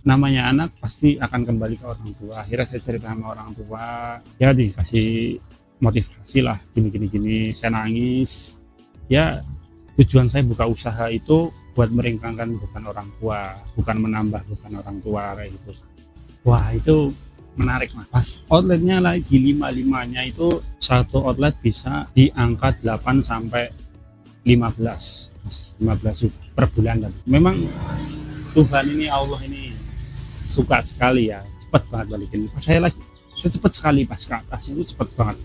namanya anak pasti akan kembali ke orang tua. Akhirnya saya cerita sama orang tua, ya dikasih motivasi lah, gini gini gini. Saya nangis. Ya, tujuan saya buka usaha itu buat meringankan beban orang tua, bukan menambah beban orang tua kayak gitu. Wah, itu menarik mas. Pas outletnya lagi lima-limanya itu, satu outlet bisa di angka 8 sampai 15 15 per bulan. Dan memang Tuhan ini, Allah ini suka sekali ya, cepat banget balikin. Pas saya lagi secepat sekali pas ke atas itu cepet banget,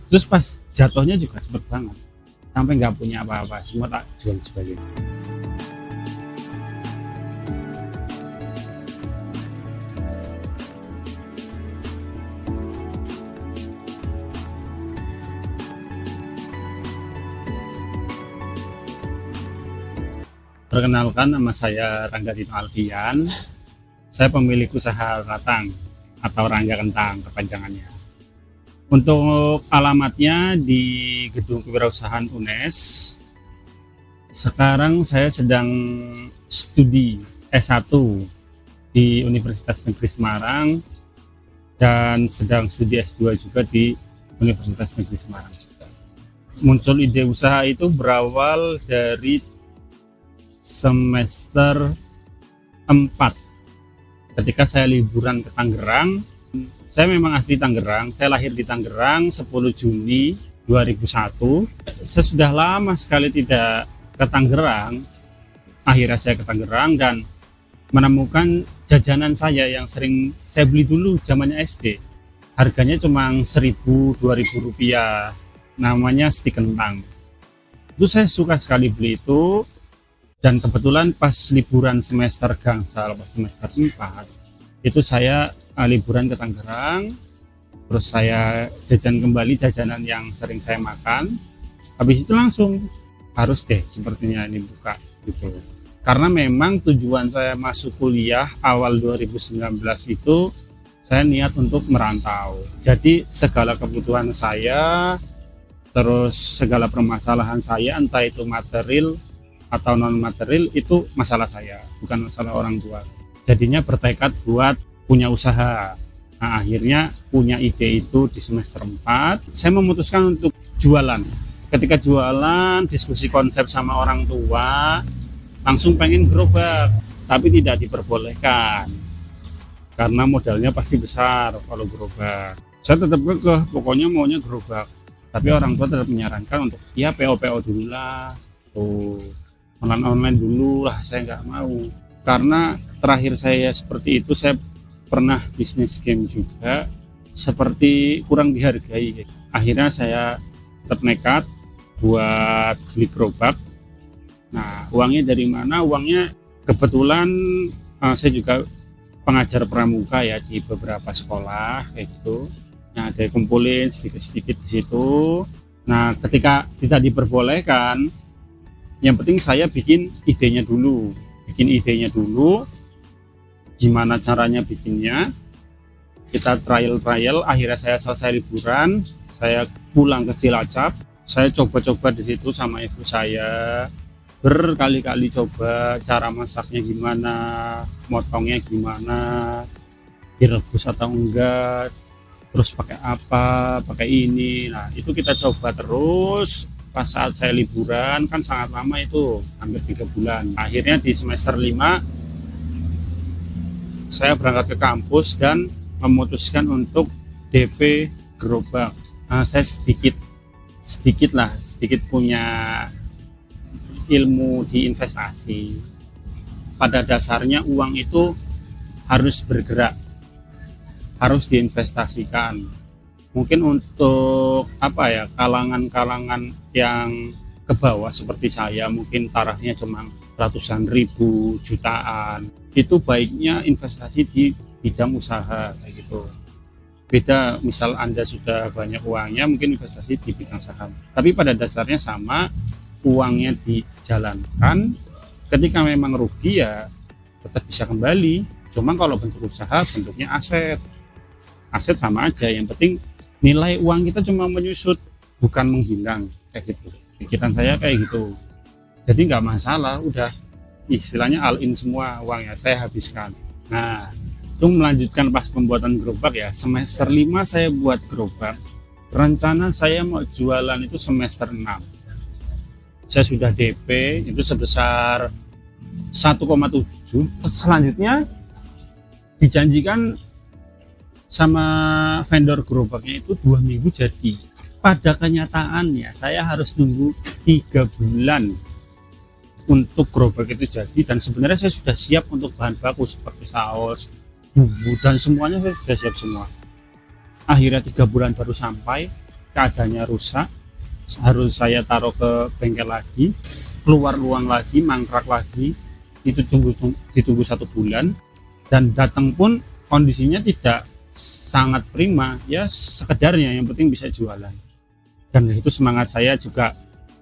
terus pas jatuhnya juga cepet banget, sampai nggak punya apa-apa, semua tak jual sebagainya. Perkenalkan, nama saya Rangga Dino Alfian. Saya pemilik usaha Ratang atau Rangga Kentang kepanjangannya. Untuk alamatnya di Gedung Kewirausahaan UNES. Sekarang saya sedang studi S1 di Universitas Negeri Semarang dan sedang studi S2 juga di Universitas Negeri Semarang. Muncul ide usaha itu berawal dari semester 4 ketika saya liburan ke Tangerang. Saya memang asli Tangerang, saya lahir di Tangerang 10 Juni 2001. Saya sudah lama sekali tidak ke Tangerang. Akhirnya saya ke Tangerang dan menemukan jajanan saya yang sering saya beli dulu zamannya SD. Harganya cuma 1.000-2.000 rupiah, namanya stik kentang. Itu saya suka sekali beli itu. Dan kebetulan pas liburan semester gangsal, pas semester 4 itu saya liburan ke Tangerang, terus saya jajan kembali jajanan yang sering saya makan. Habis itu langsung harus deh sepertinya ini buka gitu, karena memang tujuan saya masuk kuliah awal 2019 itu saya niat untuk merantau. Jadi segala kebutuhan saya, terus segala permasalahan saya, entah itu material atau non material, itu masalah saya, bukan masalah orang tua. Jadinya bertekad buat punya usaha. Nah, akhirnya punya ide itu di semester 4. Saya memutuskan untuk jualan. Ketika jualan, diskusi konsep sama orang tua, langsung pengen gerobak, tapi tidak diperbolehkan karena modalnya pasti besar kalau gerobak. Saya tetap kekeh, pokoknya maunya gerobak, tapi orang tua tetap menyarankan untuk ya PO dulu lah, tuh online dulu lah. Saya nggak mau, karena terakhir saya seperti itu, saya pernah bisnis game juga, seperti kurang dihargai. Akhirnya saya tetap nekat buat beli gerobak. Nah, uangnya dari mana? Uangnya kebetulan saya juga pengajar pramuka ya di beberapa sekolah kayak gitu. Nah, ada kumpulin sedikit-sedikit di situ. Nah, ketika tidak diperbolehkan, yang penting saya bikin idenya dulu, gimana caranya bikinnya, kita trial. Akhirnya saya selesai liburan, saya pulang ke Cilacap, saya coba-coba di situ sama ibu saya, berkali-kali coba cara masaknya gimana, motongnya gimana, direbus atau enggak, terus pakai apa, pakai ini. Nah, itu kita coba terus. Pas saat saya liburan kan sangat lama itu, hampir 3 bulan. Akhirnya di semester 5 saya berangkat ke kampus dan memutuskan untuk DP gerobak. Nah, saya sedikit punya ilmu di investasi. Pada dasarnya uang itu harus bergerak, harus diinvestasikan. Mungkin untuk apa ya, kalangan yang ke bawah seperti saya, mungkin tarafnya cuma ratusan ribu, jutaan, itu baiknya investasi di bidang usaha kayak gitu. Beda misal Anda sudah banyak uangnya, mungkin investasi di bidang saham, tapi pada dasarnya sama, uangnya dijalankan. Ketika memang rugi ya tetap bisa kembali, cuma kalau bentuk usaha bentuknya aset sama aja, yang penting nilai uang kita cuma menyusut, bukan menghilang kayak gitu. Pikiran saya kayak gitu. Jadi nggak masalah, udah istilahnya all in semua uangnya saya habiskan. Nah, itu melanjutkan pas pembuatan gerobak ya, semester 5 saya buat gerobak, rencana saya mau jualan itu semester 6. Saya sudah DP itu sebesar 1,7. Selanjutnya dijanjikan sama vendor gerobaknya itu 2 minggu jadi. Pada kenyataannya saya harus tunggu 3 bulan untuk gerobak itu jadi, dan sebenarnya saya sudah siap untuk bahan baku seperti saus, bumbu, dan semuanya saya sudah siap semua. Akhirnya 3 bulan baru sampai, keadaannya rusak, harus saya taruh ke bengkel lagi, keluar uang lagi, mangkrak lagi, itu ditunggu 1 bulan, dan datang pun kondisinya tidak sangat prima, ya sekedarnya, yang penting bisa jualan. Dan itu semangat saya juga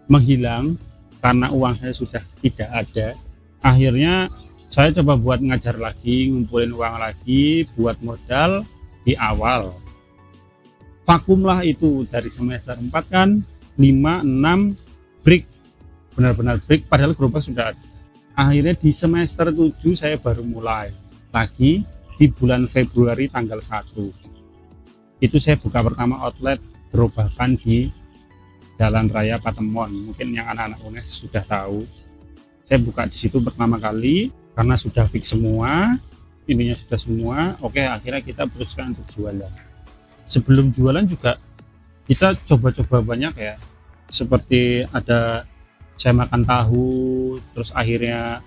menghilang karena uang saya sudah tidak ada. Akhirnya saya coba buat ngajar lagi, ngumpulin uang lagi buat modal di awal. Vakumlah itu dari semester 4 kan, 5, 6 break, benar-benar break, padahal gerobak sudah ada. Akhirnya di semester 7 saya baru mulai lagi di bulan Februari tanggal 1. Itu saya buka pertama outlet gerobakan di Jalan Raya Patemon. Mungkin yang anak-anak UNES sudah tahu. Saya buka di situ pertama kali karena sudah fix semua, ininya sudah semua. Oke, akhirnya kita putuskan untuk jualan. Sebelum jualan juga kita coba-coba banyak ya. Seperti ada saya makan tahu, terus akhirnya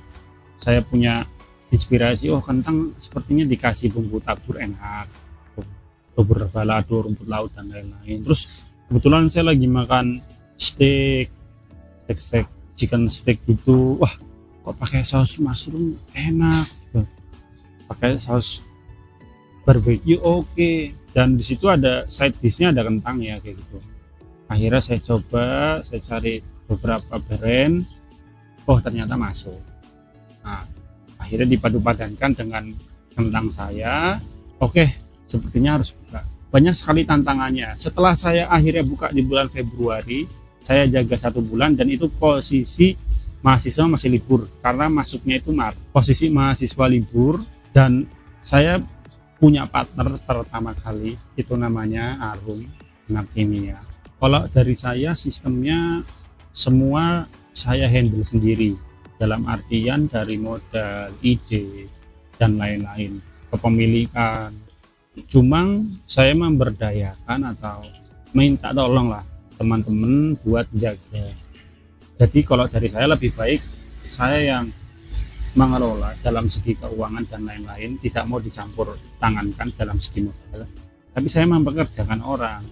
saya punya inspirasi, oh kentang sepertinya dikasih bumbu tabur enak, tabur balado, rumput laut dan lain-lain. Terus kebetulan saya lagi makan steak chicken steak gitu, wah kok pakai saus mushroom enak, pakai saus barbecue oke. Dan di situ ada side dishnya, ada kentang ya kayak gitu. Akhirnya saya coba, saya cari beberapa brand, oh ternyata masuk. Nah, akhirnya dipadu-padankan dengan kentang saya. Oke, sepertinya harus buka. Banyak sekali tantangannya. Setelah saya akhirnya buka di bulan Februari, saya jaga 1 bulan, dan itu posisi mahasiswa masih libur karena masuknya itu Maret. Posisi mahasiswa libur, dan saya punya partner pertama kali, itu namanya Arum, anak kimia. Kalau dari saya sistemnya semua saya handle sendiri, dalam artian dari modal, ide, dan lain-lain, kepemilikan. Cuma saya memberdayakan atau minta tolong lah teman-teman buat jaga. Jadi kalau dari saya lebih baik saya yang mengelola dalam segi keuangan dan lain-lain, tidak mau dicampur tangankan dalam segi modal, tapi saya mempekerjakan orang.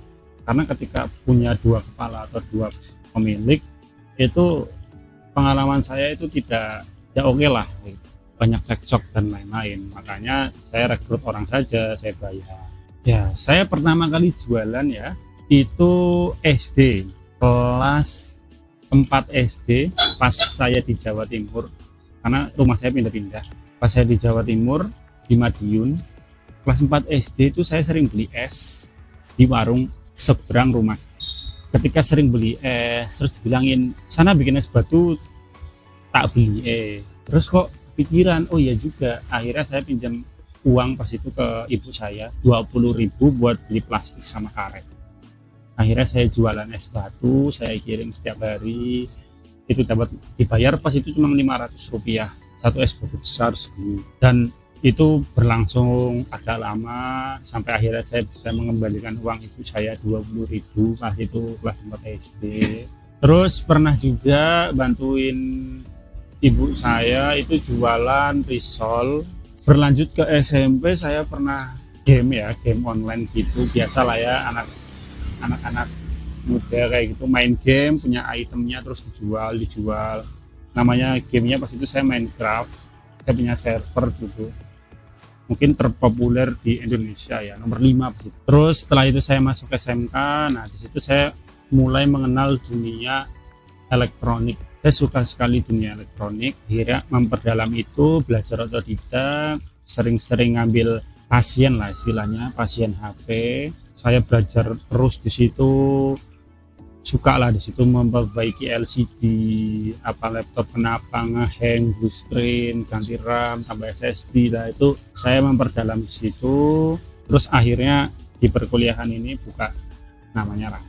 Karena ketika punya 2 kepala atau 2 pemilik, itu pengalaman saya itu tidak oke lah, banyak cekcok dan lain-lain. Makanya saya rekrut orang saja, saya bayar. Ya, saya pertama kali jualan ya itu SD, kelas 4 SD, pas saya di Jawa Timur, karena rumah saya pindah-pindah. Pas saya di Jawa Timur di Madiun, kelas 4 SD itu saya sering beli es di warung seberang rumah saya. Ketika sering beli es, terus dibilangin sana bikin es batu, tak beli terus kok pikiran, oh iya juga. Akhirnya saya pinjam uang pas itu ke ibu saya 20.000 buat beli plastik sama karet. Akhirnya saya jualan es batu, saya kirim setiap hari, itu dapat dibayar pas itu cuma 500 rupiah satu es batu besar segini. Dan itu berlangsung agak lama sampai akhirnya saya bisa mengembalikan uang ibu saya 20.000 pas itu kelas 4 SD. Terus pernah juga bantuin ibu saya itu jualan risol. Berlanjut ke SMP, saya pernah game online gitu, biasa lah ya anak-anak muda kayak gitu, main game, punya itemnya terus dijual. Namanya gamenya pas itu saya Minecraft, saya punya server gitu, mungkin terpopuler di Indonesia ya, nomor 5 gitu. Terus setelah itu saya masuk SMK, nah di situ saya mulai mengenal dunia elektronik. Saya suka sekali dunia elektronik, akhirnya memperdalam itu, belajar otodidak, sering-sering ngambil pasien lah istilahnya, pasien HP. Saya belajar terus di situ, suka lah di situ memperbaiki LCD, apa laptop kenapa ngehang, blue screen, ganti RAM, tambah SSD lah, itu saya memperdalam di situ. Terus akhirnya di perkuliahan ini buka namanya RAM.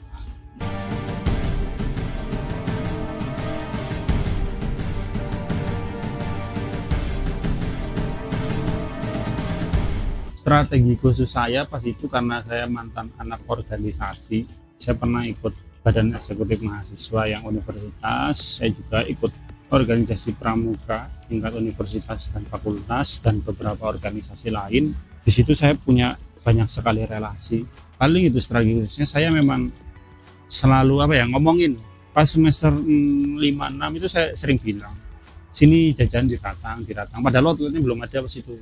Strategi khusus saya pas itu karena saya mantan anak organisasi, saya pernah ikut badan eksekutif mahasiswa yang universitas, saya juga ikut organisasi pramuka tingkat universitas dan fakultas dan beberapa organisasi lain. Di situ saya punya banyak sekali relasi. Paling itu strategi khususnya, saya memang selalu ngomongin pas semester 5-6 itu saya sering bilang sini jajan di Tatang, padahal waktu itu belum ada pas itu.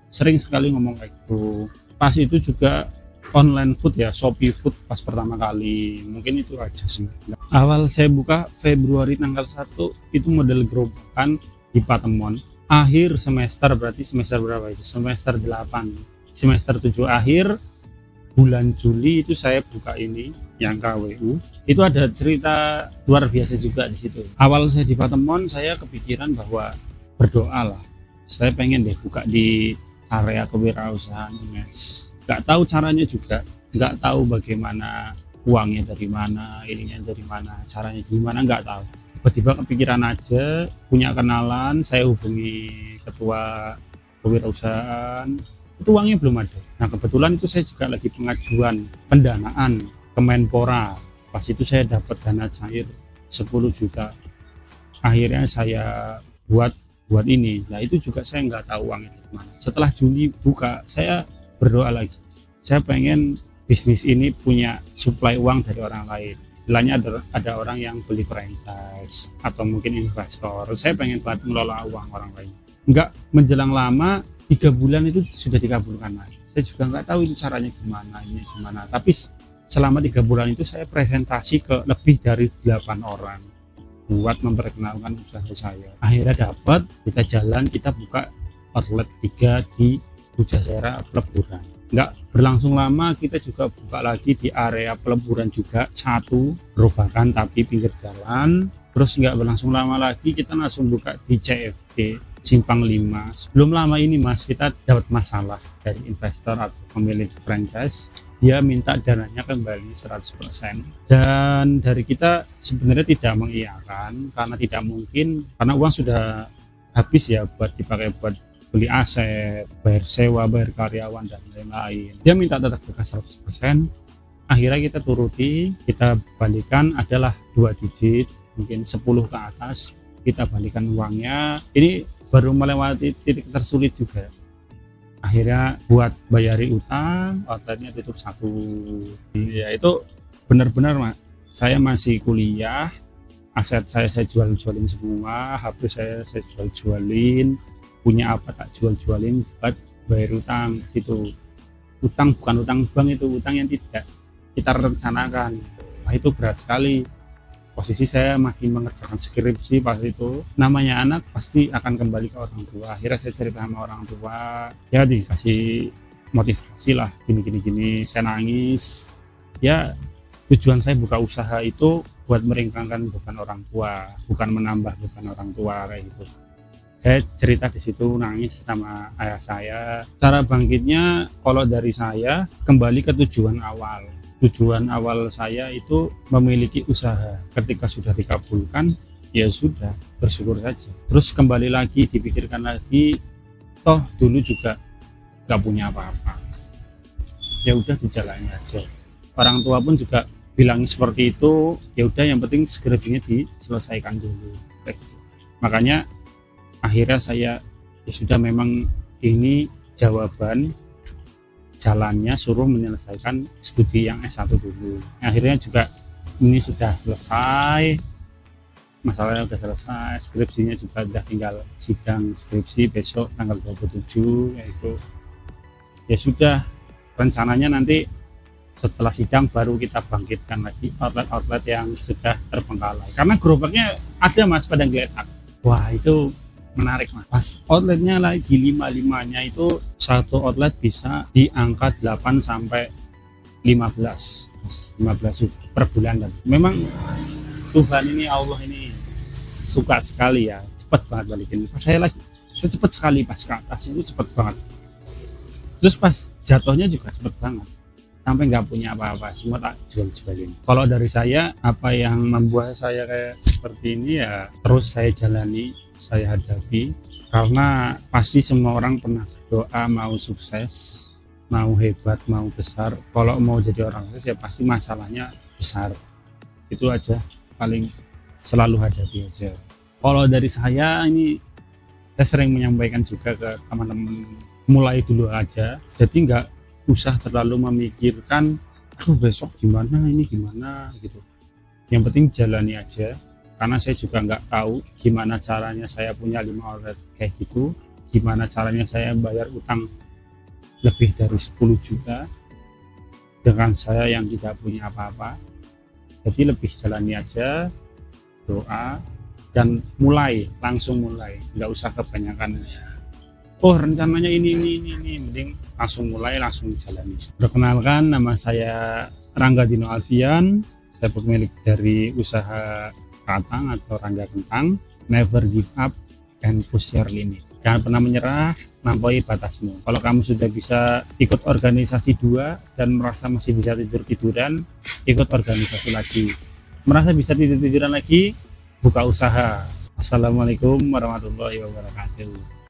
Sering sekali ngomong kayak gitu. Pas itu juga online food ya, Shopee Food pas pertama kali, mungkin itu aja sih. Awal saya buka Februari tanggal 1 itu model gerobakan di Patemon. Akhir semester, berarti semester berapa itu? Semester 8. Semester 7 akhir bulan Juli itu saya buka ini yang KWU. Itu ada cerita luar biasa juga di situ. Awal saya di Patemon, saya kepikiran bahwa berdoa lah. Saya pengen deh buka di area kewirausahaan, Mas. Nggak tahu caranya juga, nggak tahu bagaimana uangnya dari mana, ininya dari mana, caranya gimana, nggak tahu. Tiba-tiba kepikiran aja, punya kenalan, saya hubungi ketua kewirausahaan, itu uangnya belum ada. Nah kebetulan itu saya juga lagi pengajuan pendanaan ke Menpora. Pas itu saya dapat dana cair 10 juta. Akhirnya saya buat ini. Nah itu juga saya nggak tahu uangnya dari mana. Setelah Juli buka, saya berdoa lagi. Saya pengen bisnis ini punya suplai uang dari orang lain. Istilahnya ada orang yang beli franchise atau mungkin investor. Saya pengen buat mengelola uang orang lain. Nggak menjelang lama, 3 bulan itu sudah dikabulkan lagi. Saya juga nggak tahu itu caranya gimana. Tapi selama 3 bulan itu saya presentasi ke lebih dari 8 orang. Buat memperkenalkan usaha saya. Akhirnya dapat, kita jalan, kita buka outlet 3 di Pujasera Peleburan. Nggak berlangsung lama, kita juga buka lagi di area Peleburan juga, 1 gerobakan tapi pinggir jalan. Terus nggak berlangsung lama lagi, kita langsung buka di CFD Simpang 5. Sebelum lama ini Mas, kita dapat masalah dari investor atau pemilik franchise. Dia minta dananya kembali 100%, dan dari kita sebenarnya tidak mengiyakan karena tidak mungkin, karena uang sudah habis ya buat dipakai buat beli aset, bayar sewa, bayar karyawan dan lain-lain. Dia minta tetap buka 100%. Akhirnya kita turuti, kita balikan adalah 2 digit, mungkin 10 ke atas, kita balikan uangnya. Ini baru melewati titik tersulit juga. Akhirnya buat bayari utang, outletnya tutup 1. Ya itu benar-benar Mas, saya masih kuliah, aset saya jualin semua, HP saya jualin, punya apa tak jualin buat bayar utang gitu. Utang bukan utang bank, itu utang yang tidak kita rencanakan. Nah itu berat sekali. Posisi saya masih mengerjakan skripsi pas itu. Namanya anak pasti akan kembali ke orang tua. Akhirnya saya cerita sama orang tua, ya dikasih motivasi lah, gini. Saya nangis. Ya tujuan saya buka usaha itu buat meringankan beban orang tua, bukan menambah beban orang tua kayak gitu. Saya cerita di situ, nangis sama ayah saya. Cara bangkitnya kalau dari saya kembali ke tujuan awal. Tujuan awal saya itu memiliki usaha. Ketika sudah dikabulkan, ya sudah, bersyukur saja. Terus kembali lagi, dipikirkan lagi, toh dulu juga gak punya apa-apa. Ya udah dijalani aja. Orang tua pun juga bilang seperti itu, ya udah yang penting skripsinya diselesaikan dulu. Makanya akhirnya saya ya sudah, memang ini jawaban jalannya, suruh menyelesaikan studi yang S1 dulu. Akhirnya juga ini sudah selesai, masalahnya sudah selesai, skripsinya juga sudah tinggal sidang skripsi besok tanggal 27, yaitu ya sudah, rencananya nanti setelah sidang baru kita bangkitkan lagi outlet-outlet yang sudah terbengkalai, karena gerobaknya ada Mas pada geletak. Wah itu menarik Mas, pas outletnya lagi 5-5-nya itu satu outlet bisa di angka 8 sampai 15. 15 per bulan. Dan memang Tuhan ini, Allah ini suka sekali ya, cepat banget balikin. Pas saya lagi secepat sekali pas ke atas itu cepat banget, terus pas jatuhnya juga cepet banget, sampai nggak punya apa-apa, semua tak jual-jualin. Kalau dari saya, apa yang membuat saya kayak seperti ini ya terus saya jalani, saya hadapi, karena pasti semua orang pernah berdoa mau sukses, mau hebat, mau besar. Kalau mau jadi orang sukses ya pasti masalahnya besar, itu aja paling selalu hadapi aja. Kalau dari saya ini, saya sering menyampaikan juga ke teman-teman, mulai dulu aja, jadi nggak usah terlalu memikirkan aduh besok gimana, ini gimana gitu. Yang penting jalani aja, karena saya juga nggak tahu gimana caranya saya punya 5 outlet kayak gitu, gimana caranya saya bayar utang lebih dari 10 juta dengan saya yang tidak punya apa-apa. Jadi lebih jalani aja, doa, dan langsung mulai, nggak usah kebanyakan oh rencananya ini, mending langsung mulai, langsung jalani. Perkenalkan, nama saya Rangga Dino Alfian, saya pemilik dari usaha Katang atau Rangga Kentang. Never give up and push your limit, jangan pernah menyerah, lampaui batasmu. Kalau kamu sudah bisa ikut organisasi 2 dan merasa masih bisa tiduran, ikut organisasi lagi. Merasa bisa tiduran lagi, buka usaha. Assalamualaikum warahmatullahi wabarakatuh.